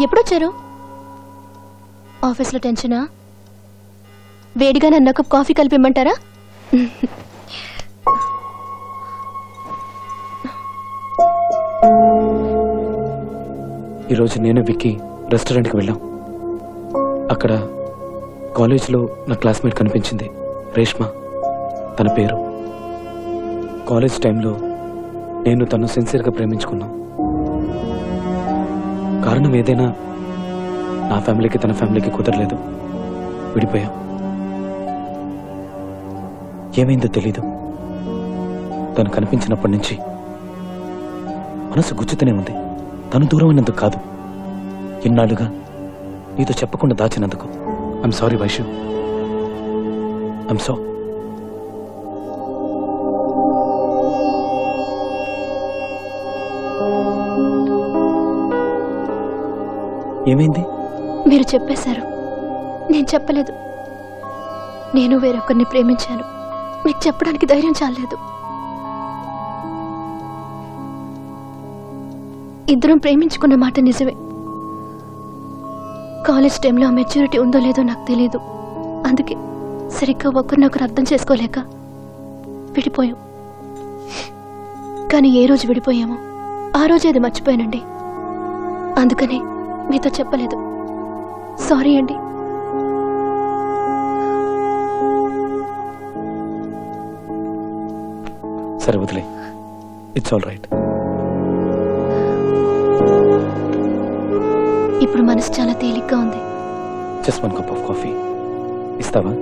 ఎప్పుడొచ్చారు? ఆఫీస్లో టెన్షనా? వేడిగా నన్ను ఒక కాఫీ కలిపిమ్మంటారా? ఈరోజు నేను విక్కీ రెస్టారెంట్కి వెళ్ళాం. అక్కడ కాలేజ్లో నా క్లాస్మేట్ కనిపించింది, రేష్మా తన పేరు. కాలేజ్ టైంలో నేను తను సిన్సియర్గా ప్రేమించుకున్నాం. కారణం ఏదైనా నా ఫ్యామిలీకి తన ఫ్యామిలీకి కుదరలేదు, విడిపోయాం. ఏమైందో తెలీదు. తను కనిపించినప్పటి నుంచి మనసు గుచ్చుతూనే ఉంది. తను దూరం అయినందుకు కాదు, ఇన్నాళ్ళుగా నీతో చెప్పకుండా దాచినందుకు. I'm sorry Vaishu, I'm so. ఏమైంది? మీరు చెప్పేశారు, నేను చెప్పలేదు. నేను వేరొకరిని ప్రేమించాను, మీకు చెప్పడానికి ధైర్యం చాలేదు. ఇద్దరం ప్రేమించుకున్న మాట నిజమే. కాలేజ్ టైంలో మెచ్యూరిటీ ఉందో లేదో నాకు తెలీదు. అందుకే సరిగ్గా ఒకరినొకరు అర్థం చేసుకోలేక విడిపోయాం. కానీ ఏ రోజు విడిపోయామో ఆ రోజు అది మర్చిపోయానండి. అందుకనే మీతో చెప్పలేదు. సారీ అండి. సరే వదిలే, ఇట్స్ ఆల్ రైట్. ఇప్పుడు మనసు చాలా తేలిగ్గా ఉంది. జస్ట్ 1 కప్ ఆఫ్ కాఫీ ఇస్తావా?